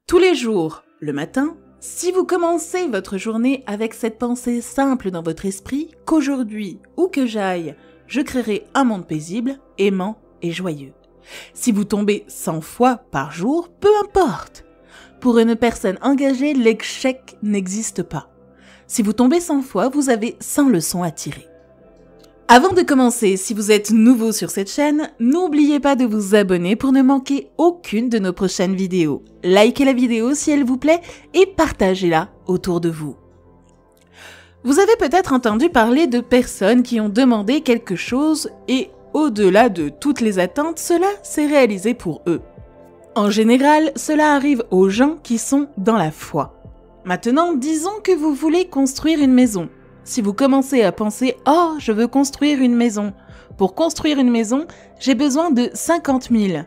Tous les jours, le matin, si vous commencez votre journée avec cette pensée simple dans votre esprit qu'aujourd'hui, où que j'aille, je créerai un monde paisible, aimant et joyeux. Si vous tombez 100 fois par jour, peu importe. Pour une personne engagée, l'échec n'existe pas. Si vous tombez 100 fois, vous avez 100 leçons à tirer. Avant de commencer, si vous êtes nouveau sur cette chaîne, n'oubliez pas de vous abonner pour ne manquer aucune de nos prochaines vidéos. Likez la vidéo si elle vous plaît et partagez-la autour de vous. Vous avez peut-être entendu parler de personnes qui ont demandé quelque chose et au-delà de toutes les attentes, cela s'est réalisé pour eux. En général, cela arrive aux gens qui sont dans la foi. Maintenant, disons que vous voulez construire une maison. Si vous commencez à penser « Oh, je veux construire une maison. Pour construire une maison, j'ai besoin de 50 000.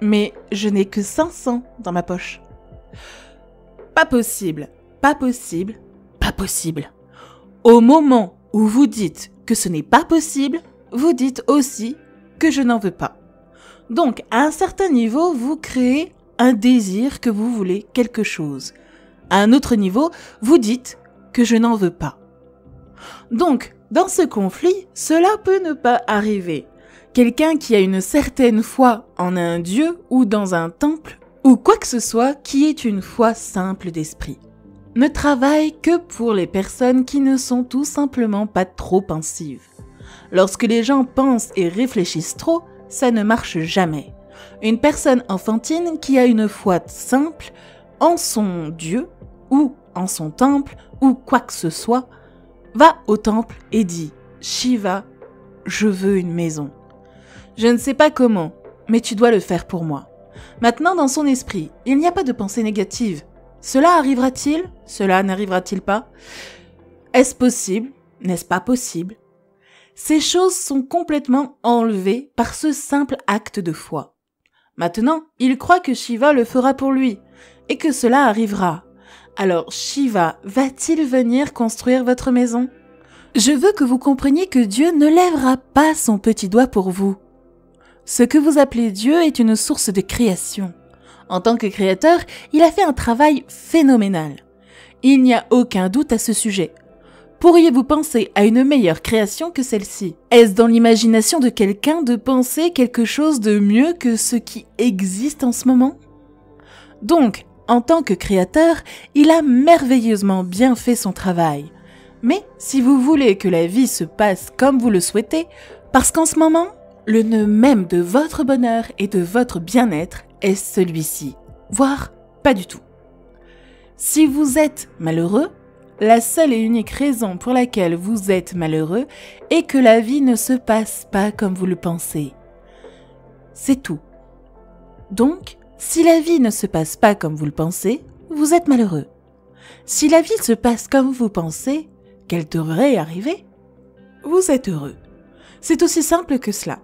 Mais je n'ai que 500 dans ma poche. » Pas possible, pas possible, pas possible. Au moment où vous dites que ce n'est pas possible, vous dites aussi que je n'en veux pas. Donc, à un certain niveau, vous créez un désir que vous voulez quelque chose. À un autre niveau, vous dites que je n'en veux pas. Donc, dans ce conflit, cela peut ne pas arriver. Quelqu'un qui a une certaine foi en un dieu ou dans un temple, ou quoi que ce soit qui est une foi simple d'esprit, ne travaille que pour les personnes qui ne sont tout simplement pas trop pensives. Lorsque les gens pensent et réfléchissent trop, ça ne marche jamais. Une personne enfantine qui a une foi simple en son dieu ou en son temple ou quoi que ce soit, va au temple et dit « Shiva, je veux une maison. Je ne sais pas comment, mais tu dois le faire pour moi. » Maintenant, dans son esprit, il n'y a pas de pensée négative. Cela arrivera-t-il? Cela n'arrivera-t-il pas? Est-ce possible? N'est-ce pas possible? Ces choses sont complètement enlevées par ce simple acte de foi. Maintenant, il croit que Shiva le fera pour lui et que cela arrivera. Alors, Shiva va-t-il venir construire votre maison? Je veux que vous compreniez que Dieu ne lèvera pas son petit doigt pour vous. Ce que vous appelez Dieu est une source de création. En tant que créateur, il a fait un travail phénoménal. Il n'y a aucun doute à ce sujet. Pourriez-vous penser à une meilleure création que celle-ci? Est-ce dans l'imagination de quelqu'un de penser quelque chose de mieux que ce qui existe en ce moment? Donc, en tant que créateur, il a merveilleusement bien fait son travail. Mais si vous voulez que la vie se passe comme vous le souhaitez, parce qu'en ce moment, le nœud même de votre bonheur et de votre bien-être est celui-ci, voire pas du tout. Si vous êtes malheureux, la seule et unique raison pour laquelle vous êtes malheureux est que la vie ne se passe pas comme vous le pensez. C'est tout. Donc, si la vie ne se passe pas comme vous le pensez, vous êtes malheureux. Si la vie se passe comme vous pensez qu'elle devrait arriver, vous êtes heureux. C'est aussi simple que cela.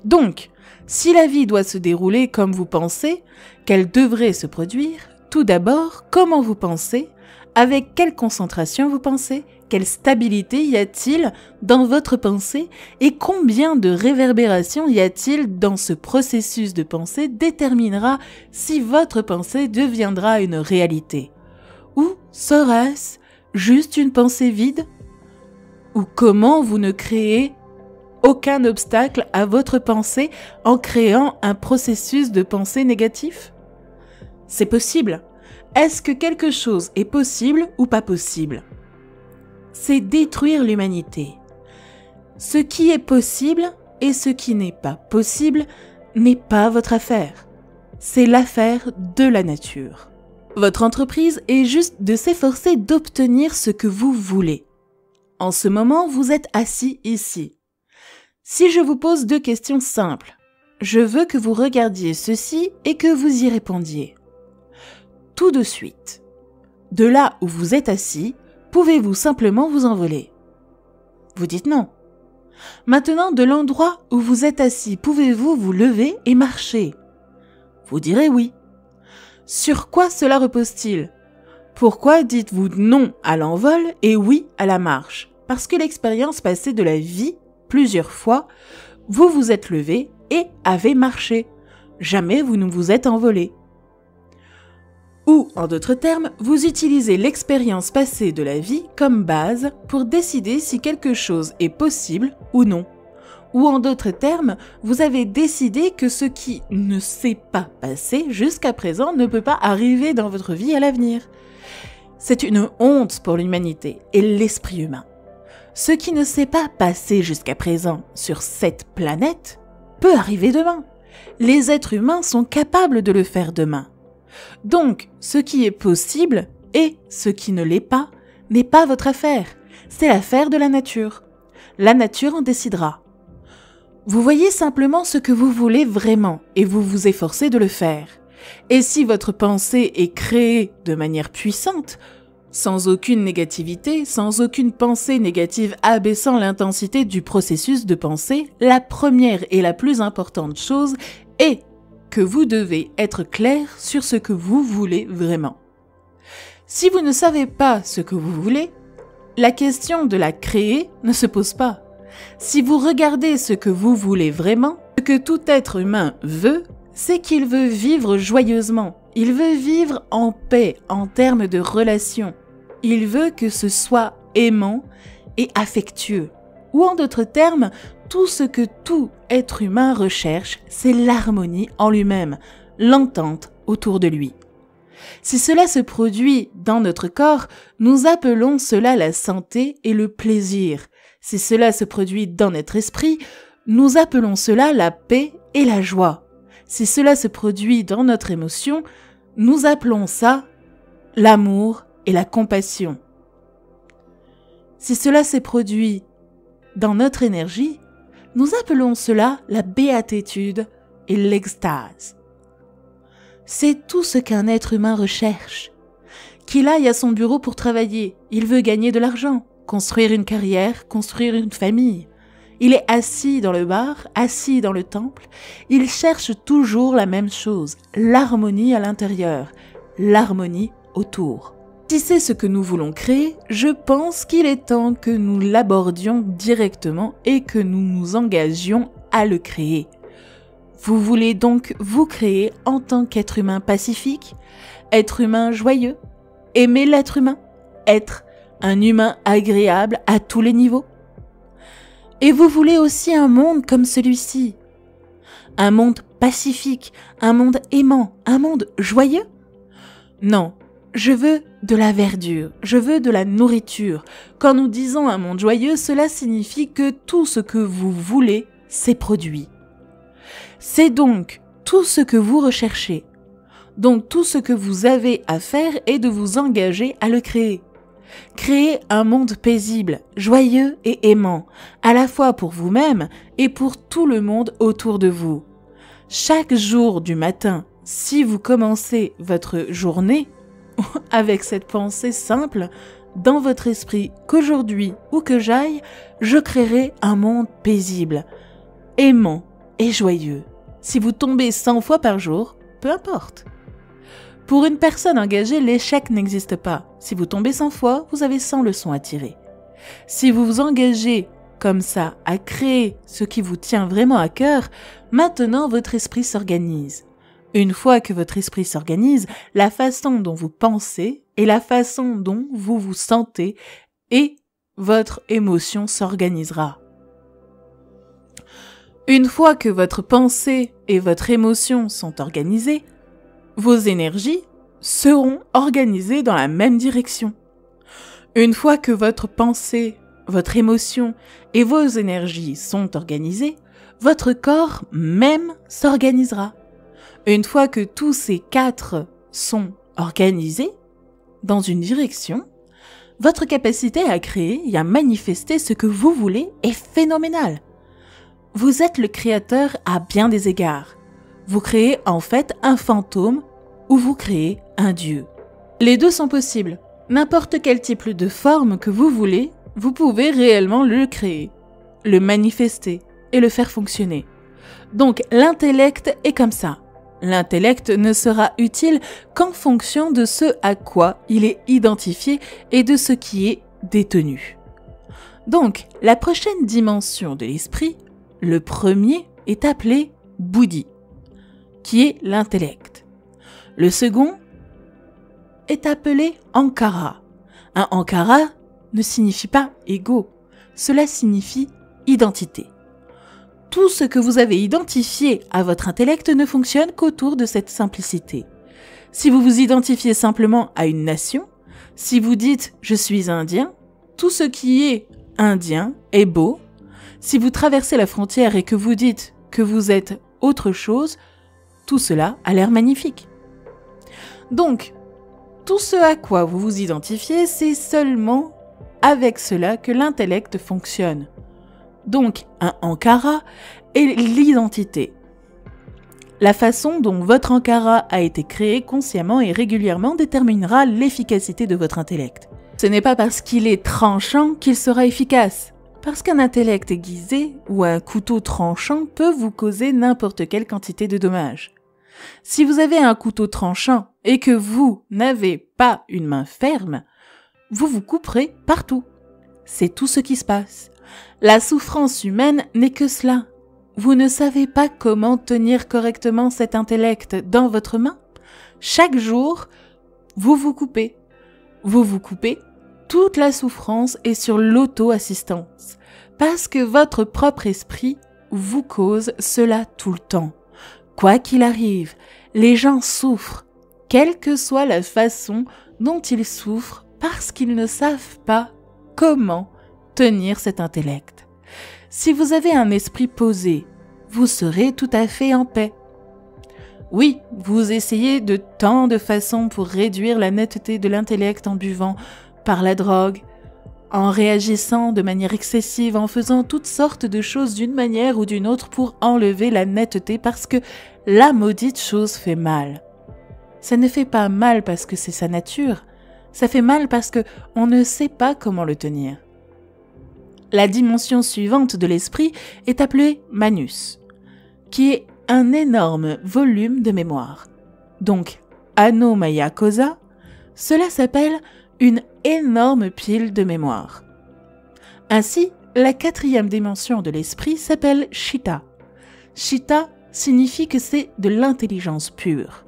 Donc, si la vie doit se dérouler comme vous pensez qu'elle devrait se produire, tout d'abord, comment vous pensez? Avec quelle concentration vous pensez? Quelle stabilité y a-t-il dans votre pensée et combien de réverbérations y a-t-il dans ce processus de pensée déterminera si votre pensée deviendra une réalité. Ou sera-ce juste une pensée vide? Ou comment vous ne créez aucun obstacle à votre pensée en créant un processus de pensée négatif? C'est possible. Est-ce que quelque chose est possible ou pas possible? C'est détruire l'humanité. Ce qui est possible et ce qui n'est pas possible n'est pas votre affaire. C'est l'affaire de la nature. Votre entreprise est juste de s'efforcer d'obtenir ce que vous voulez. En ce moment, vous êtes assis ici. Si je vous pose deux questions simples, je veux que vous regardiez ceci et que vous y répondiez. Tout de suite. De là où vous êtes assis, pouvez-vous simplement vous envoler? Vous dites non. Maintenant, de l'endroit où vous êtes assis, pouvez-vous vous lever et marcher? Vous direz oui. Sur quoi cela repose-t-il? Pourquoi dites-vous non à l'envol et oui à la marche? Parce que l'expérience passée de la vie, plusieurs fois, vous vous êtes levé et avez marché. Jamais vous ne vous êtes envolé. Ou, en d'autres termes, vous utilisez l'expérience passée de la vie comme base pour décider si quelque chose est possible ou non. Ou en d'autres termes, vous avez décidé que ce qui ne s'est pas passé jusqu'à présent ne peut pas arriver dans votre vie à l'avenir. C'est une honte pour l'humanité et l'esprit humain. Ce qui ne s'est pas passé jusqu'à présent sur cette planète peut arriver demain. Les êtres humains sont capables de le faire demain. Donc, ce qui est possible et ce qui ne l'est pas n'est pas votre affaire. C'est l'affaire de la nature. La nature en décidera. Vous voyez simplement ce que vous voulez vraiment et vous vous efforcez de le faire. Et si votre pensée est créée de manière puissante, sans aucune négativité, sans aucune pensée négative abaissant l'intensité du processus de pensée, la première et la plus importante chose est que vous devez être clair sur ce que vous voulez vraiment. Si vous ne savez pas ce que vous voulez, la question de la créer ne se pose pas. Si vous regardez ce que vous voulez vraiment, ce que tout être humain veut, c'est qu'il veut vivre joyeusement. Il veut vivre en paix en termes de relations. Il veut que ce soit aimant et affectueux. Ou en d'autres termes, tout ce que tout être humain recherche, c'est l'harmonie en lui-même, l'entente autour de lui. Si cela se produit dans notre corps, nous appelons cela la santé et le plaisir. Si cela se produit dans notre esprit, nous appelons cela la paix et la joie. Si cela se produit dans notre émotion, nous appelons ça l'amour et la compassion. Si cela s'est produit dans notre énergie, nous appelons cela la béatitude et l'extase. C'est tout ce qu'un être humain recherche. Qu'il aille à son bureau pour travailler, il veut gagner de l'argent, construire une carrière, construire une famille. Il est assis dans le bar, assis dans le temple, il cherche toujours la même chose, l'harmonie à l'intérieur, l'harmonie autour. Si c'est ce que nous voulons créer, je pense qu'il est temps que nous l'abordions directement et que nous nous engagions à le créer. Vous voulez donc vous créer en tant qu'être humain pacifique, être humain joyeux, aimer l'être humain, être un humain agréable à tous les niveaux. Et vous voulez aussi un monde comme celui-ci, un monde pacifique, un monde aimant, un monde joyeux? Non. Je veux de la verdure, je veux de la nourriture. Quand nous disons un monde joyeux, cela signifie que tout ce que vous voulez, c'est produit. C'est donc tout ce que vous recherchez. Donc tout ce que vous avez à faire est de vous engager à le créer. Créer un monde paisible, joyeux et aimant, à la fois pour vous-même et pour tout le monde autour de vous. Chaque jour du matin, si vous commencez votre journée, avec cette pensée simple dans votre esprit qu'aujourd'hui ou que j'aille, je créerai un monde paisible, aimant et joyeux. Si vous tombez 100 fois par jour, peu importe. Pour une personne engagée, l'échec n'existe pas. Si vous tombez 100 fois, vous avez 100 leçons à tirer. Si vous vous engagez comme ça à créer ce qui vous tient vraiment à cœur, maintenant votre esprit s'organise. Une fois que votre esprit s'organise, la façon dont vous pensez et la façon dont vous vous sentez et votre émotion s'organisera. Une fois que votre pensée et votre émotion sont organisées, vos énergies seront organisées dans la même direction. Une fois que votre pensée, votre émotion et vos énergies sont organisées, votre corps même s'organisera. Une fois que tous ces 4 sont organisés dans une direction, votre capacité à créer et à manifester ce que vous voulez est phénoménale. Vous êtes le créateur à bien des égards. Vous créez en fait un fantôme ou vous créez un dieu. Les deux sont possibles. N'importe quel type de forme que vous voulez, vous pouvez réellement le créer, le manifester et le faire fonctionner. Donc l'intellect est comme ça. L'intellect ne sera utile qu'en fonction de ce à quoi il est identifié et de ce qui est détenu. Donc, la prochaine dimension de l'esprit, le premier, est appelé Buddhi, qui est l'intellect. Le second, est appelé Ankara. Un Ankara ne signifie pas ego, cela signifie identité. Tout ce que vous avez identifié à votre intellect ne fonctionne qu'autour de cette simplicité. Si vous vous identifiez simplement à une nation, si vous dites « je suis indien », tout ce qui est indien est beau. Si vous traversez la frontière et que vous dites que vous êtes autre chose, tout cela a l'air magnifique. Donc, tout ce à quoi vous vous identifiez, c'est seulement avec cela que l'intellect fonctionne. Donc, un Ankara est l'identité. La façon dont votre Ankara a été créé consciemment et régulièrement déterminera l'efficacité de votre intellect. Ce n'est pas parce qu'il est tranchant qu'il sera efficace. Parce qu'un intellect aiguisé ou un couteau tranchant peut vous causer n'importe quelle quantité de dommages. Si vous avez un couteau tranchant et que vous n'avez pas une main ferme, vous vous couperez partout. C'est tout ce qui se passe. La souffrance humaine n'est que cela. Vous ne savez pas comment tenir correctement cet intellect dans votre main. Chaque jour, vous vous coupez. Vous vous coupez, toute la souffrance est sur l'auto-assistance. Parce que votre propre esprit vous cause cela tout le temps. Quoi qu'il arrive, les gens souffrent, quelle que soit la façon dont ils souffrent, parce qu'ils ne savent pas comment tenir cet intellect. Si vous avez un esprit posé, vous serez tout à fait en paix. Oui, vous essayez de tant de façons pour réduire la netteté de l'intellect en buvant par la drogue, en réagissant de manière excessive, en faisant toutes sortes de choses d'une manière ou d'une autre pour enlever la netteté parce que la maudite chose fait mal. Ça ne fait pas mal parce que c'est sa nature, ça fait mal parce que on ne sait pas comment le tenir. La dimension suivante de l'esprit est appelée Manus, qui est un énorme volume de mémoire. Donc, Anomaya Kosa, cela s'appelle une énorme pile de mémoire. Ainsi, la quatrième dimension de l'esprit s'appelle Chitta. Chitta signifie que c'est de l'intelligence pure.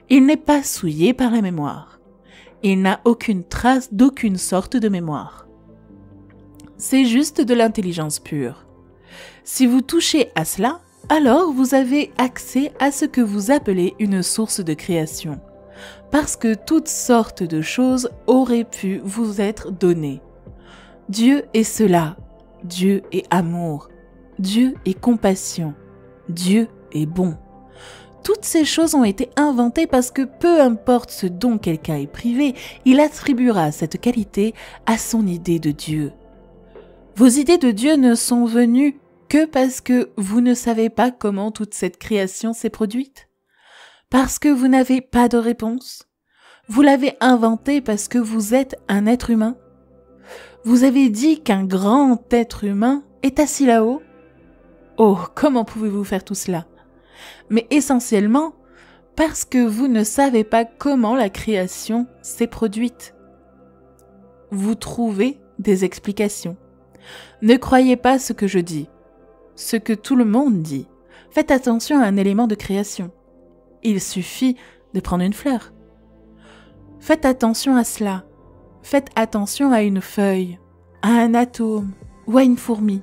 Il n'est pas souillé par la mémoire. Il n'a aucune trace d'aucune sorte de mémoire. C'est juste de l'intelligence pure. Si vous touchez à cela, alors vous avez accès à ce que vous appelez une source de création. Parce que toutes sortes de choses auraient pu vous être données. Dieu est cela. Dieu est amour. Dieu est compassion. Dieu est bon. Toutes ces choses ont été inventées parce que peu importe ce dont quelqu'un est privé, il attribuera cette qualité à son idée de Dieu. Vos idées de Dieu ne sont venues que parce que vous ne savez pas comment toute cette création s'est produite. Parce que vous n'avez pas de réponse. Vous l'avez inventée parce que vous êtes un être humain. Vous avez dit qu'un grand être humain est assis là-haut. Oh, comment pouvez-vous faire tout cela? Mais essentiellement, parce que vous ne savez pas comment la création s'est produite. Vous trouvez des explications. Ne croyez pas ce que je dis, ce que tout le monde dit. Faites attention à un élément de création. Il suffit de prendre une fleur. Faites attention à cela. Faites attention à une feuille, à un atome ou à une fourmi.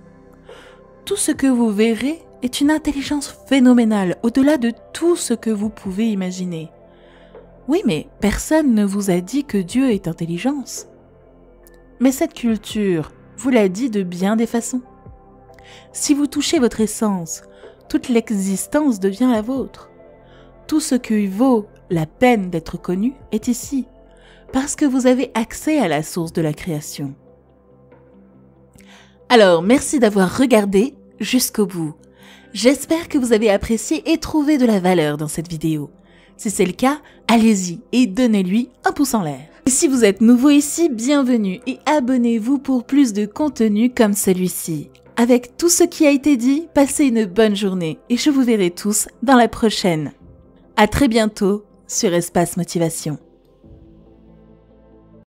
Tout ce que vous verrez est une intelligence phénoménale, au-delà de tout ce que vous pouvez imaginer. Oui, mais personne ne vous a dit que Dieu est intelligence. Mais cette culture vous l'a dit de bien des façons. Si vous touchez votre essence, toute l'existence devient la vôtre. Tout ce qui vaut la peine d'être connu est ici, parce que vous avez accès à la source de la création. Alors, merci d'avoir regardé jusqu'au bout. J'espère que vous avez apprécié et trouvé de la valeur dans cette vidéo. Si c'est le cas, allez-y et donnez-lui un pouce en l'air. Et si vous êtes nouveau ici, bienvenue et abonnez-vous pour plus de contenu comme celui-ci. Avec tout ce qui a été dit, passez une bonne journée et je vous verrai tous dans la prochaine. À très bientôt sur Espace Motivation.